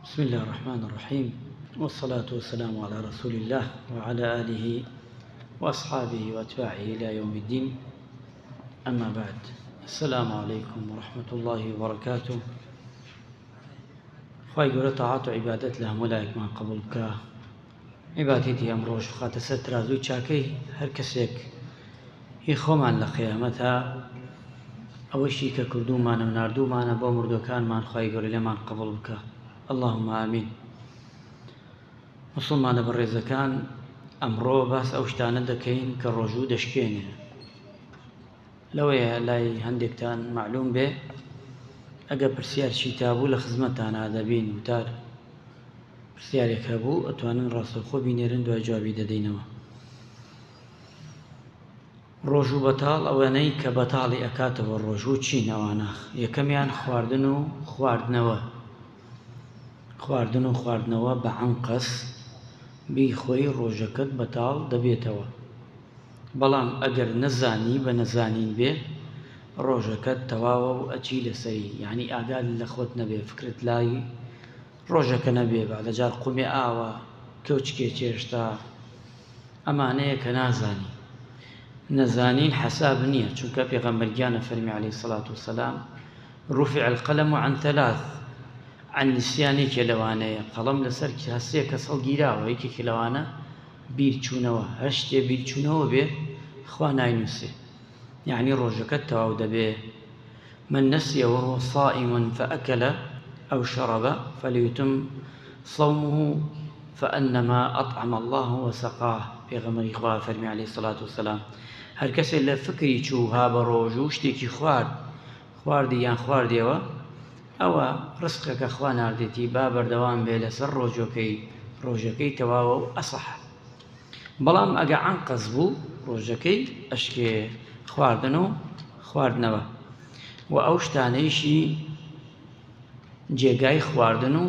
بسم الله الرحمن الرحيم، والصلاة والسلام على رسول الله وعلى آله وأصحابه وأتباعه إلى يوم الدين. أما بعد، السلام عليكم ورحمة الله وبركاته. خواهي قولة طاعات وعبادت لهم ولايك ما قبل بك عبادتي أمروش خات سترا زوي شاكي هر كسيك يخومان لقيامتها أوشي كردو مانا مناردو مانا بومردو كان مان خواهي قولة لمان قبل بك اللهم آمين. مسلمان بەڕێزەکان ئەمڕۆ باس ئەو شتانە دەکەین کە ڕۆژوو دەشکێنێ. لەوەیە لای هەندێکتان معلوم بێ ئەگە پرسیارشی تابوو لە خزمەتتانە دەبین وتار پرسیارێک هەبوو ئەتوانن ڕاستەوخۆ بینێرن دوای جوابی دەدەینەوە. ڕۆژوو بەتاڵ ئەوانەی کە بەتاڵی ئەکاتەوە ڕۆژوو چین ئەوانە؟ یەکەمیان خواردن و خواردنەوە بە عەنقەس بیخۆی ڕۆژەکەت بەتاڵ دەبێتەوە. بەڵام ئەگەر نەزانی بە نەزانین بێ ڕۆژەکەت تەواوە و ئەچی لەسەری، یعنی ئاگاد لە خۆت نەبێ، فکرت لای ڕۆژەکە نەبێ، بەعدەجار قومێ ئاوە کەوچکێ چێشتا، ئەمانەیە کە نازانی. نەزانین حەساب نییە، چونکە پێغەمبەرگیانە فەرمی عەلەیهی سەڵات وسەلام ڕوفع القەلەم عن ثلاث، عن نسیانێکێ لەوانەیە قەڵەم لەسەر هەستەیە کە سەڵگیراوە، یەکێکی لەوانە بیرچوونەوە، هەر شتێ بیرچوونەوە بێ خوا ناینووسێ، یعنی ڕۆژەکەت تەواو دەبێ. من نسي وهو صائم فأكل أو شرب فليتم صومه فأنما أطعم الله وسقاه. پێغەمبەری خوا فەرمی عەلەیهی سەڵات وسەلام هەر کەسێک لە فکری چوو ها بە ڕۆژوو شتێکی خواردی یان خواردیەوە، ئەوە ڕزقەکە خوا ناردێتی با بەردەوام بێ لەسەر ڕۆژەکەی تەواوە و ئەسەح. بەڵام ئەگە عەنقەس بوو ڕۆژەکەی ئەشکێ خواردن و خواردنەوە. و ئەو شتانەیشی جێگای خواردن و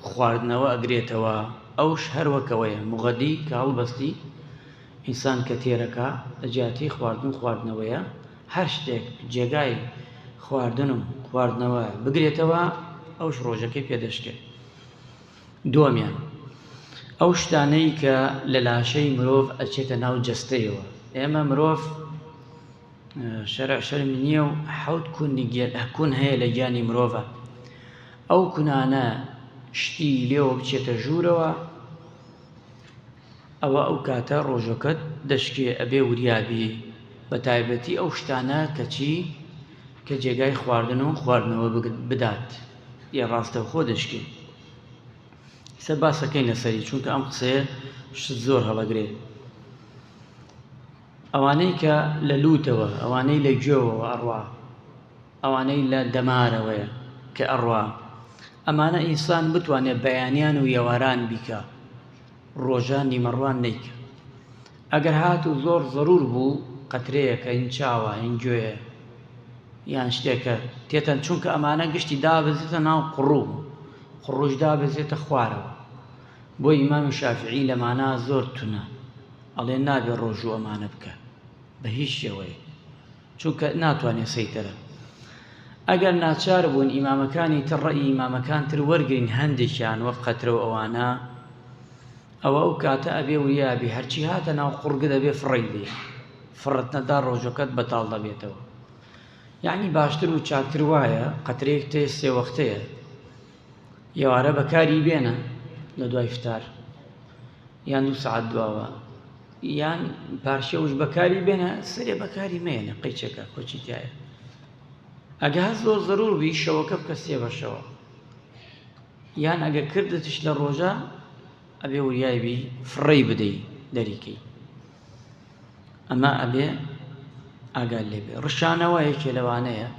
خواردنەوە ئەگرێتەوە، ئەوش هەروەکەوەیە موغەدی کە هەڵبەستی ئینسان کە تێرەکە لەجیاتی خواردن و خواردنەوەیە، هەر شتێک جێگای خواردن و خواردنەوە بگرێتەوە ئەوش ڕۆژەکەی پێدەشکێت. دووەمیان ئەو شتانەی کە لە لاشەی مرۆڤ ئەچێتە ناو جەستەیەوە. ئێمە مرۆڤ شەرع شەرم نییە و 7 کون هەیە لە گیانی مرۆڤە. ئەو کونانە شتی لێوە بچێتە ژوورەوە، ئەوە ئەو کاتە ڕۆژەکەت دەشکێ، ئەبێ وریابی بە تایبەتی ئەو شتانە کە جێگای خواردن و خواردنەوە بدات، یا ڕاستەوخۆ دەشکێ. سەر باسەکەین لەسەری، چونکە ئەم قسەیە زۆر هەڵەگرێت. ئەوانەی کە لە لووتەوە، ئەوانەی لە گوێوەوە ئەڕوا، ئەوانەی لە دەمارەوەیە کە ئەڕوا، ئەمانە ئینسان بتوانێت بەیانیان و یێواران بیکە، ڕۆژان نیمەڕوان نەیکە. ئەگەر هات و زۆر ضرور بوو قەترەیەکە هین چاوە هین گوێیە یان شتێکە تێتەن، چونکە ئەمانە گشتی دابەزێتە ناو قڕوش دابەزێتە خوارەوە. بۆ ئیمامی شافعی لەمانە زۆر تونە، ئەڵێ نابێ ڕۆژوو ئەمانە بکە بە هیچ شێوەیە، چونکە ناتوانێت سەیتەرە. ئەگەر ناچار بوون ئیمامەکانی تر ڕەئی ئیمامەکان تر وەرگین هەندێکیان وەک قەترەوە ئەوانە، ئەوە ئەو کاتە ئەبێ وریابی هەرچی هاتە ناو قوڕگە دەبێ فڕی بێ، فڕت نەدا ڕۆژەکەت بەتاڵ دەبێتەوە. یعنی باشتر و چاکتر وایە قەترەیەک تێ سێ وەختەیە ئێوارە بەکاری بێنە لە دوای فتار یان 2 سەعات دواوە، یان پارشەوش بەکاری بێنە، سەرێ بەکاری مێنە قەیچەکە خۆچی تایە. ئەگە هەست زۆر ضرور بی شەوەکە بکە 3 بەشەوە، یان ئەگە کردتش لە ڕۆژە ئەبێ وریایبی فڕی بدەی دەریکەی. ئەمە ئەبێ ئاگال لێبێ. ڕشانەوە یەکێ لەوانەیە،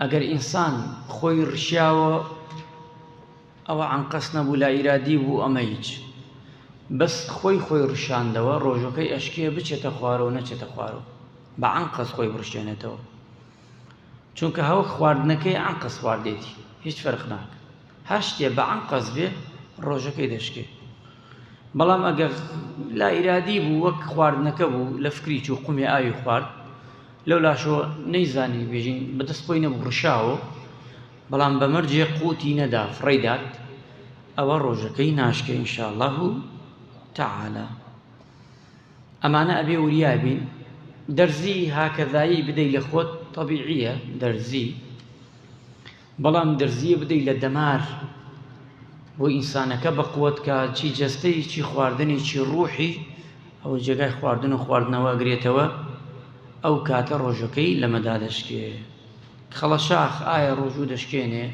ئەگەر ئینسان خۆی ڕشیاوە ئەوە عەنقەس نەبوو، لا ئیرادی بوو، ئەمە هیچ، بەس خۆی ڕشاندەوە ڕۆژەکەی ئەشکێ بچێتە خوارەوە نەچێتە خوارەوە، بە عەنقەس خۆی بڕشێنێتەوە، چونکە هەوە خواردنەکەی عەنقەس خواردێتی، هیچ فەرق ناکە. هەر شتێ بە عەنقەس بێ ڕۆژەکەی دەشکێ. بەڵام ئەگەر لا ئیرادی بوو وەک خواردنەکە بوو لە فکری چوو قومێ ئاوی خوارد، لەو لاشەوە نەیزانی بێژین بەدەست خۆی نەبوو ڕشاوە، بەڵام بەمەرجێ قوتی نەدا فڕی دات، ئەوە ڕۆژەکەی ناشکە ئینشاءالله تعالى. ئەمانە ئەبێ وریابین. دەرزی هاکەذایی بدەی لە خۆت طەبیعیە دەرزی، بەڵام دەرزیە بدەی لە دەمار بۆ ئینسانەکە بە قووەتکە چی جەستەی چی خواردنی چی ڕوحی، ئەوە جێگای خواردن و خواردنەوە ئەگرێتەوە، ئەو کاتە ڕۆژەکەی لەمەدا دەشکێ. خەڵە شاخ ئایا ڕۆژوو دەشکێنێ؟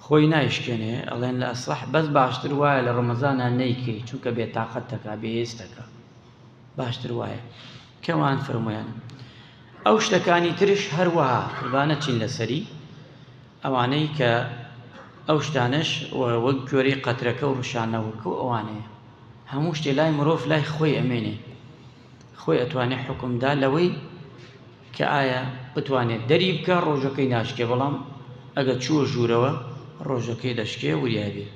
خۆی نایشکێنێ، ئەڵێن لە ئەسڵح بەس باشتر وایە لە ڕەمەزانە نەیکەی چونکە بێتاقەتەکە بێهێستەکە، باشتر وایە کەوان فەرمویان. ئەو شتەکانی ترش هەروەها قوربانە چین لەسەری ئەوانەی کە ئەو شتانش وەک گوێرەی قەترەکە و ڕوشانەوەکە و ئەوانەیە هەموو شتێ لای مرۆڤ لای خۆی ئەمێنێ، خۆی ئەتوانێت حکمدا لەوەی کە ئایا بتوانێت دەری بکە ڕۆژەکەی ناشکێ، بەڵام ئەگە چووە ژوورەوە ڕۆژەکەی دەشکێ وریابێ.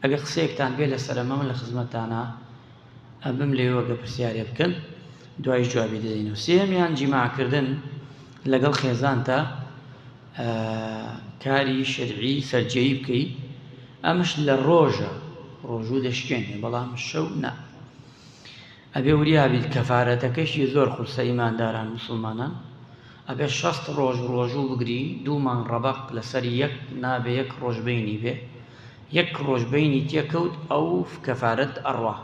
ئەگە قسەیەکتان بێ لەسەرەمە من لە خزمەتانە ئەبم لێوەگە پرسیارێ بکەن دوای جوابی دەدەینەوە. سێمیان جیماکردن لەگەڵ خێزانتە کاری شەرعی سەرجەیی بکەی، ئەمش لە ڕۆژوو دەشکێنێ بەڵام شەو نا. ئەبێ وریابیت کەفارەتەکەشی زۆر قورسە ئیمانداران مسلمانان، ئەبێ 60 ڕۆژ ڕۆژوو بگری، 2 مانگ ڕەبەق لەسەر یەک نابێ، یەک ڕۆژ بینی بێ، یەک ڕۆژ بینی تێکەوت ئەو کەفارەت ئەڕوا.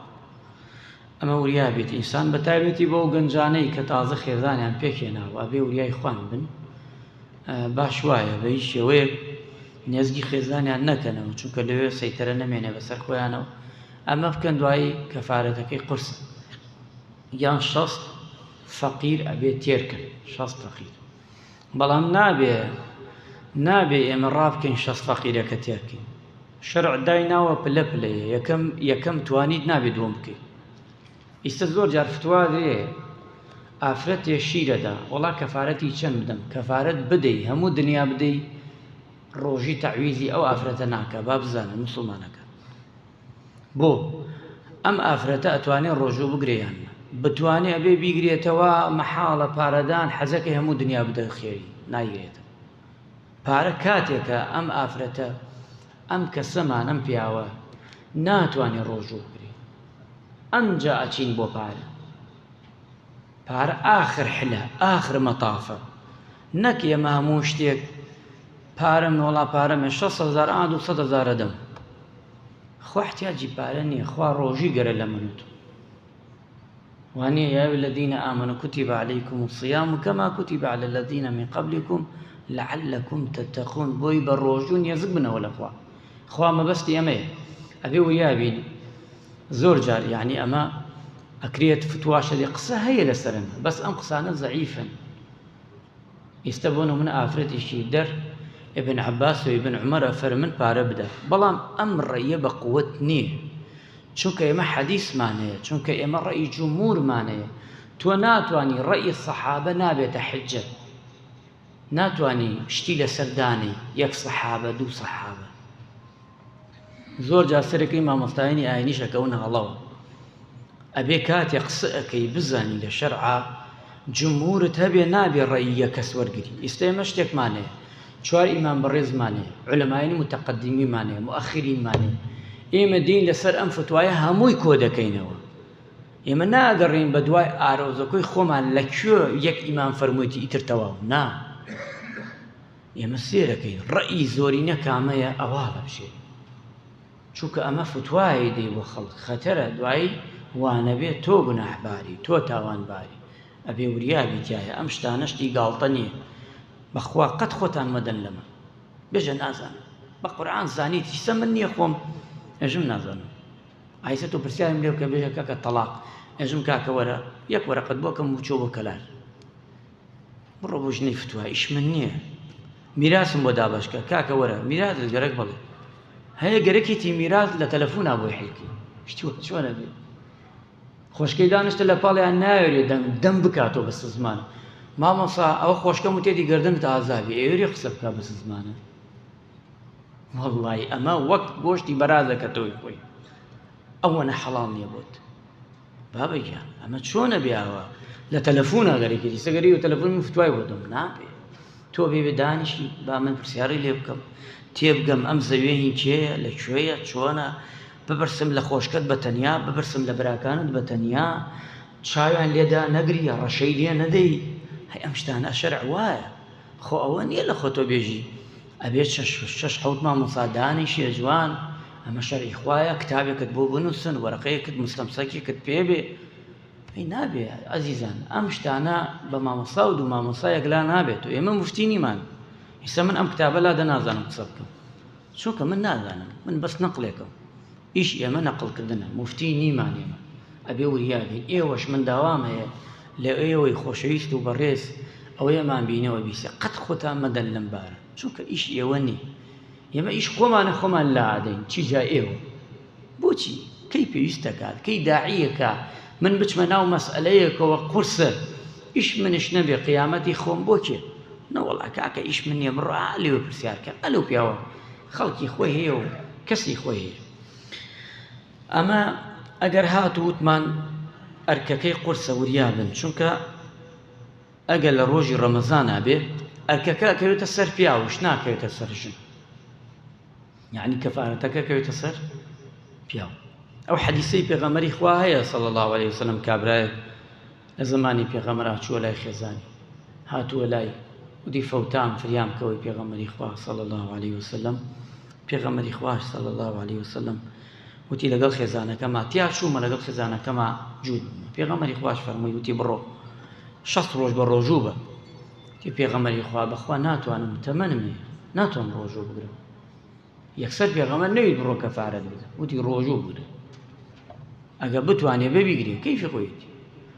ئەمە وریابێت ئینسان بە تایبەتی بۆ گەنجانەی کە تازە خێزانیان پێکێناوە ئەبێ وریای خوان بن، باش وایە بە هیچ شێوەیەک نێزگی خێزانیان نەکەنەوە چونکە لەوێ سەیتەرە نەمێنێ بەسەر خۆیانەوە، ئەمە بکەن دوایی کەفارەتەکەی قورسە. یان 60 فەقیر ئەبێ تێرکن، 60 فەقیر، بەڵام نابێ ئێمە ڕابکەین 60 فەقیرەکە تێرکەین. شەرع دایناوە پلە پلەیە، یەکەم توانیت نابێت دووەم بکەیت. ئیستا زۆر جار فتوا درێ ئافرەتێ شیرەدا، وەڵا کەفارەتی چەند بدەم؟ کەفارەت بدەی هەموو دنیا بدەی ڕۆژی تەعویزی ئەو ئافرەتە ناکە، با بزانە مسلمانەکە. بۆ ئەم ئافرەتە ئەتوانێت ڕۆژوو بگرێیان بتوانێت ئەبێ بیگرێتەوە مەحاڵە پارەدان حەزەکەی هەموو دنیا بدە خێری نایگرێتە پارە. کاتێکە ئەم ئافرەتە ئەم کەسەمان ئەم پیاوە ناتوانێت ڕۆژوو بگرێت، ئەمجا ئەچین بۆ پارە ئاخر حلە ئاخر مەتافە، نەک ئێمە هەموو شتێک پارەم وەڵا پارەمێ 600,000 ئا 200,000 دەم، خوا احتیاجی پارە نییە، خوا ڕۆژی گەرە لە منوت وانێ یا أيها الذين آمنوا كتب عليكم الصيام كما كتب على الذين من قبلكم لعلكم تتقون. بۆی بە ڕۆژوو نێزک بنەوە لە خوا مەبەستی ئەمەیە. ئەبێ وریابین زۆر جار یعنی ئەمە ئەکرێت فتواشە لێ قسە هەیە لەسەرمە، بەس ئەم قسانە زەعیفن. ئێستا بۆ نمونە ئافرەتێکی دەر ابن عباس و ابن عمەرە فەرمن پارە بدە، بەڵام ئەم ڕێیە بە قووەت نییە چونکە ئێمە حەدیثمانەیە، چونکە ئێمە ڕێی جومهورمانەیە. تۆ ناتوانی ڕێی سەحابە نابێتە حجە، ناتوانی شتی لەسەردانی یەک سەحابە 2 سەحابە. زۆر جار سەرەکەی مامۆستایانی ئاینیش ئەکەونە هەڵەوە، ئەبێ کاتێ قسە ئەەکەی بزانی لە شەرعا جمهورت هەبێ نابێ ڕێی یەک کەس وەرگری. ئێستا ئێمە شتێکمانەیە، 4 ئیمان بەڕێزمانەیە، عولەمایانی متەقەدیمیمانەیە، مؤەخرینمانەیە، ئێمە دین لەسەر ئەم فتوایە هەمووی کۆ دەکەینەوە. ئێمە ناگەڕین بە دوای ئارۆزەکۆی خۆمان لەکوێ یەک ئیمان فەرموویەتی ئیتر تەواو، نا، ئێمە سێرەکەین ڕەئی زۆرینە کامەیە ئەوا بەبژێ، چونکە ئەمە فتوایی دەی بۆ خەڵک خەتەرە، دوایی وانەبێ تۆ گوناحباری تۆ تاوانباری. ئەبێ وریابی تایە ئەم شتانە شتی گاڵتە نییە. بەخوا قەت خۆتان مەدەن لەمە بێژە نازانم بە قورئان زانیت هیچە من نییە خۆم ئەژم نازانم. ئایسە تۆ پرسیارم لێ بکە بێژە کاکە تەلاق، ئەژم کاکە وەرە یەک وەرەقەت بۆ کەم بچۆ بۆ کەلار بڕۆ بۆ ژنەی فتووە، ئیش من نییە. میراسم بۆ دابەشکە، کاکە وەرە میراثت گەرەک بڵێ، هەیە گەرەکێتی میراث لە تەلەفۆنا بۆی حیلکی چۆنە بێ خۆشکەی دانیشتە لە پاڵیان ناوێرێ دەم بکاتەوە بە سزمانە. مامۆسا ئەوە خۆشکەم و تێدی گردنت ئازابی، ئێوێری قسە بکات بە سزمانە. وەڵڵی ئەمە وەک گۆشتی بەرازەکەتەوەی خۆی، ئەوەنە حەڵاڵ نییە بۆت. بابەگیان ئەمە چۆنە بیاوە لە تەلەفۆنا گەرەکێتی سەگەری و تەلەفۆن فتوای بۆ دەم نابێ. تۆ بێ دانیشی با من پرسیاری لێ بکەم تێبگەم ئەم زەوێ هین کێیە لەکوێیە چۆنە ببرسم لە خۆشکەت بە تەنیا ببرسم لە براکانت بە تەنیا چاویان لێدا نەگریە ڕەشەی لێ نەدەی هەی ئەم شتانە شەرع وایە خۆ ئەوە نییە لە خۆ تۆ بێژی ئەبێت شەش حەوت مامۆستا دانیشیە جوان ئەمە شەرعی خوایە کتابێکت بۆ بنووسن وەرەقەیەکت مستەمسەکێکت پێبێ ئەی نابێ ئەزیزان ئەم شتانە بە مامۆستا و دوو مامۆستایەک لا نابێت و ئێمە مفتی نیمان ئێستا من ئەم کتابە لا دەنازانم قسە بکەم چونکە من نازانم من بەس نەقڵێکم ئیش ئێمە نەقڵکردنە مفتی نیمان ئێمە ئەبێ وریابین ئێوەش من داوام هەیە لە ئێوەی خۆشەویست و بەڕێز ئەوەیەمان بینەوە بیسە قەت خۆتان مەدەن لەم بارە چونکە ئیش ئێوە نی ئێمە ئیش خۆمانە خۆمان لا عادەین چی جا ئێوە بۆچی کەی پێویستە کات کەی داعیەکە من بچمە ناو مەسئلەیەکەوە قورسە ئیش منش نەبێ قیامەتی خۆم بۆ کێ نەوەڵا کاکە ئیش من نیە بڕە لێوە پرسیارکە ئەلەو پیاوە خەڵکی خۆی هەیە و کەسی خۆی هەیە ئەمە ئەگەر هاتووتمان ئەرکەکەی قورسە وریابن چونکە ئەگەر لە ڕۆژی ڕەمەزانە بێ ئەرکەکە ئەکەوێتە سەر پیاوش ناکەوێتە سەر ژن یعنی کەفارەتەکە کەوێتە سەر پیاو ئەو حەدیسەی پێغەمبەری خوا هەیە صلی الله علیه وسلم کابرایەک لە زمانی پێغەمبەر هاتووە لای خێزانی هاتووە لای وتی فەوتام فریام کەوەی پێغەمبەری خوا صلی الله علیه وسلم پێغەمبەری خوا صلی الله علیه وسلم وتی لەگەڵ خێزانەکەما تیا چوومە لەگەڵ خێزانەکەما جوود پێغەمبەری خواش فەرمووی وتی بڕۆ 60 ڕۆژ بە ڕۆژوو بە تی پێغەمبەری خوا بەخوا ناتوانم تەمەنم هەیە ناتوانم ڕۆژوو بگرم یەکسەر پێغەمبەر نەویست بڕۆ کەفارەت بدە وتی ڕۆژوو بگرە ئەگە بتوانێ ببیگرێ کەیفی خۆیەتی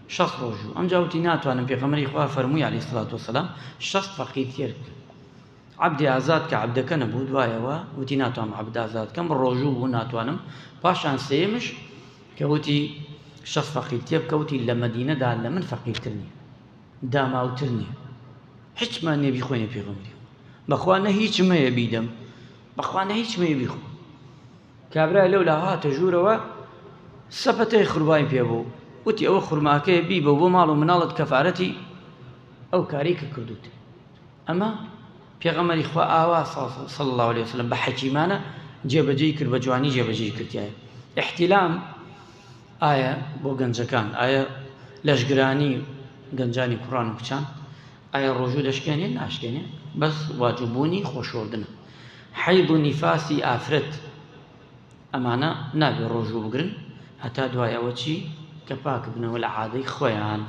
60 ڕۆژوو ئەمجا وتی ناتوانم پێغەمبەری خوا فەرمووی عەلەیهی سەڵات وسەلام 60 فەقیر تێر بکە عەبدی ئازاد کە عەبدەکە نەبوو دوایەوە وتی ناتوانم عەبد ئازاد بکەم ڕۆژوو بوو ناتوانم پاشان سێمش کە وتی 60 فەقیر تێر بکە وتی لە مەدینەدا لە من فەقیرتر نییە داماوتر نییە هیچمان نییە بیخۆینە پێغەمبەری بەخوا نە هیچم هەیە بیدەم بەخوا نە هیچم هەیە بیخۆ کابرای لەولا هاتە ژوورەوە سەپەتەی خوڕبای پێ بوو وتی ئەوە خوڕماکەیە بی بە بۆ ماڵ و مناڵت کەفارەتی ئەو کاری کە کردووت ئەمە پێغەمبەری خوا ئاوا صلی الله علیه وسلم بە حەکیمانە جێبەجێی کرد بە جوانی جێبەجێی کردیایە احتیلام ئایا بۆ گەنجەکان ئایا لەشگرانی گەنجانی کوڕان و کچان ئایا ڕۆژوو دەشکێنێ ناشکێنێ بەس واجببوونی خۆشۆردنە حەیض و نیفاسی ئافرەت ئەمانە نابێ ڕۆژوو بگرن هەتا دوای ئەوە چی کە پاک بنەوە لە عادەی خۆیان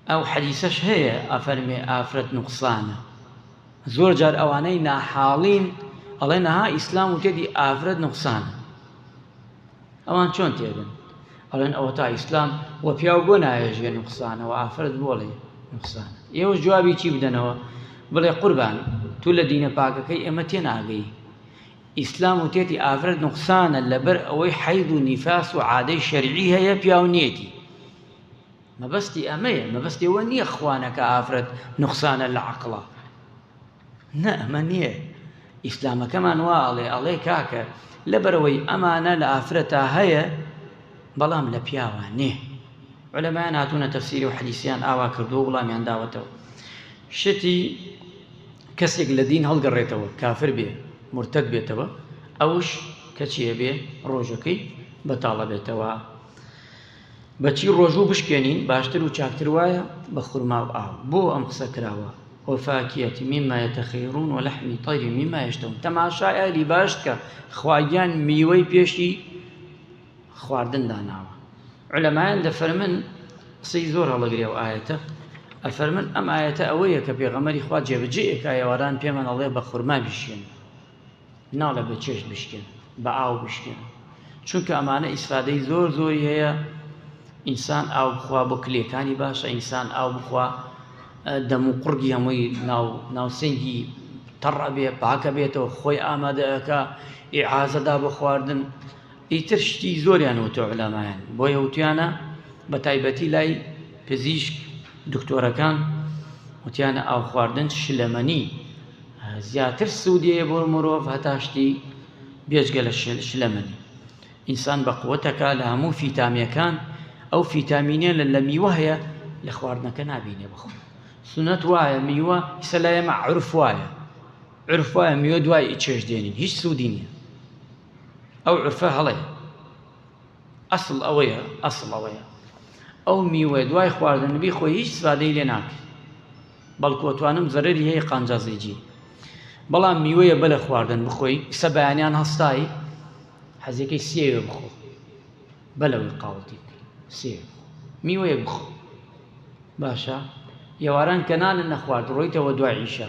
ئەو حەدیسەش هەیە ئەفەرمێ ئافرەت نوقسانە زۆر جار ئەوانەی ناحاڵین ئەڵێن نەها ئیسلام و تێدی ئافرەت نوقسانە ئەوان چۆن تێبن ئەڵێن ئەوە تا ئیسلام وە پیاو بۆ نایەژێ نوقسانە و ئافرەت بۆڵێ نوقسانە ئێوەش جوابی چی بدەنەوە بڵێ قوربان تو لە دینە پاکەکەی ئێمە تێناگەی ئیسلام و تێتی ئافرەت نوقسانە لەبەر ئەوەی حەیض و نیفاس و عادەی شەرعی هەیە پیاو نیەتی مەبەستی ئەمەیە مەبەستی ئەوە نییە خوانەکە ئافرەت نوقسانە لە عەقڵە نە ئەمە نییە ئیسلامەکەمان وا ئەڵێ کاکە لەبەرەوەی ئەمانە لە ئافرەتە هەیە بەڵام لە پیاوە نێ عولەمایان هاتوونە تەفسیری و حەدیسیان ئاوا کردووە وڵامیان داوەتەوە شتی کەسێک لە دین هەڵگەڕێتەوە کافر بێ مرتد بێتەوە ئەوش کە چیە بێ ڕۆژەکەی بەتاڵە بێتەوە بەچی ڕۆژوو بشکێنین باشتر و چاکتر وایە بە خوڕما و ئاو بۆ ئەم قسە کراوە وفاكهة مما يتخيرون ولحم طير مما يشتهون تەماشای ئەهلی باشت کە خواگیان میوەی پێشی خواردن داناوە عولەمایان دەفەرمن قسەی زۆر هەڵەگرێ و ئایەتە ئەفەرمن ئەم ئایەتە ئەوەیە کە پێغەمبەری خوا جێبەجێیەکە ئێواران پێمان ئەڵێ بە خوڕما بشکێن ناڵێ بە چێشت بشکێن بە ئاو بشکێن چونکە ئەمانە ئیسفادەی زۆر زۆری هەیە ئینسان ئاو بخوا بۆ کلێکانی باشە ئینسان ئاو بخوا دەم و قوڕگی هەمووی ناوسنگی تەڕە بێ پاکە بێتەوە خۆی ئامادەکە ئیعازەدا بە خواردن ئیتر شتی زۆریان وتۆ عولەمایان بۆیە وتیانە بە تایبەتی لای پزیشک دکتۆرەکان وتیانە ئاو خواردن شلەمەنی زیاتر سوودیە بۆ مرۆڤ هەتا شتی بێجگە لە شلەمەنی ئینسان بە قووەتەکە لە هەموو فیتامیەکان ئەو فیتامینە لە میوە هەیە لە خواردنەکە نابینێ بخۆ سنەت وایە میوە ئیسە لە ئێمە عرف وایە میوە دوای چێژ دێنین هیچ سوودی نییە ئەو عرفە هەڵەیە ئەسڵ ئەوەیە ئەو میوە دوای خواردن بیخۆی هیچ سوادەی لێ ناکرێت بەڵکو ئەتوانم زەرەری هەیە قانجازێجی بەڵام میوەیە بە لە خواردن بخۆی ئیسە بەیانیان هەستایی حەزەکەی سێوێ بخۆ بەلەوەی قاوەتی سێوێ میوەیە بخۆ باشە ئێواران کە نانە نەخوارد ڕۆیتەوە دوای عیشا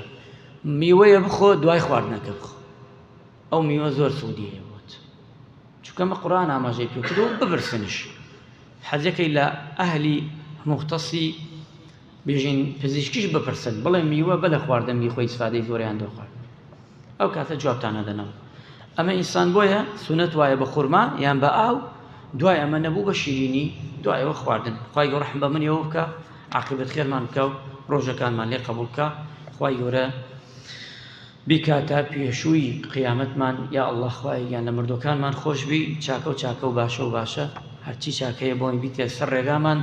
میوەیە بخۆ دوای خواردنەکە بخۆ ئەو میوە زۆر سوودی هەیە بۆت چونکەمە قورئان ئاماژەی پێ کردووە ببرسنش حەزەکەی لە ئەهلی مختصی بێژین پزیشکیش بپرسن بڵێ میوە بە لە خواردن بیخۆی سفادەی زۆریان دەخوارد ئەو کاتە جوابتان نەدەنەوە ئەمە ئینسان بۆیە سونەت وایە بە خورما یان بە ئاو دوای ئەمە نەبوو بە شیرینی دوایەوە خواردن خوای گەورە ڕەحم بە منیەوە بکە عاقبەت خێرمان بکە و ڕۆژەکانمان لێ قبوڵ بکە خوای گەورە بیکاتە پێشووی قیامەتمان یا ئەڵڵا خوای یان لە مردوەکانمان خۆش بی چاکە و باشە هەرچی چاکەیە بۆی بیتێ سەر ڕێگامان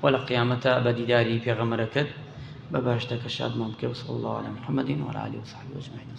و لە قیامەتە بە دیداری پێغەمبەرەکەت بە باشتەکە شادمان بکە و صلی الله علی محەممەد و علی آله و صحبه ئەجمعین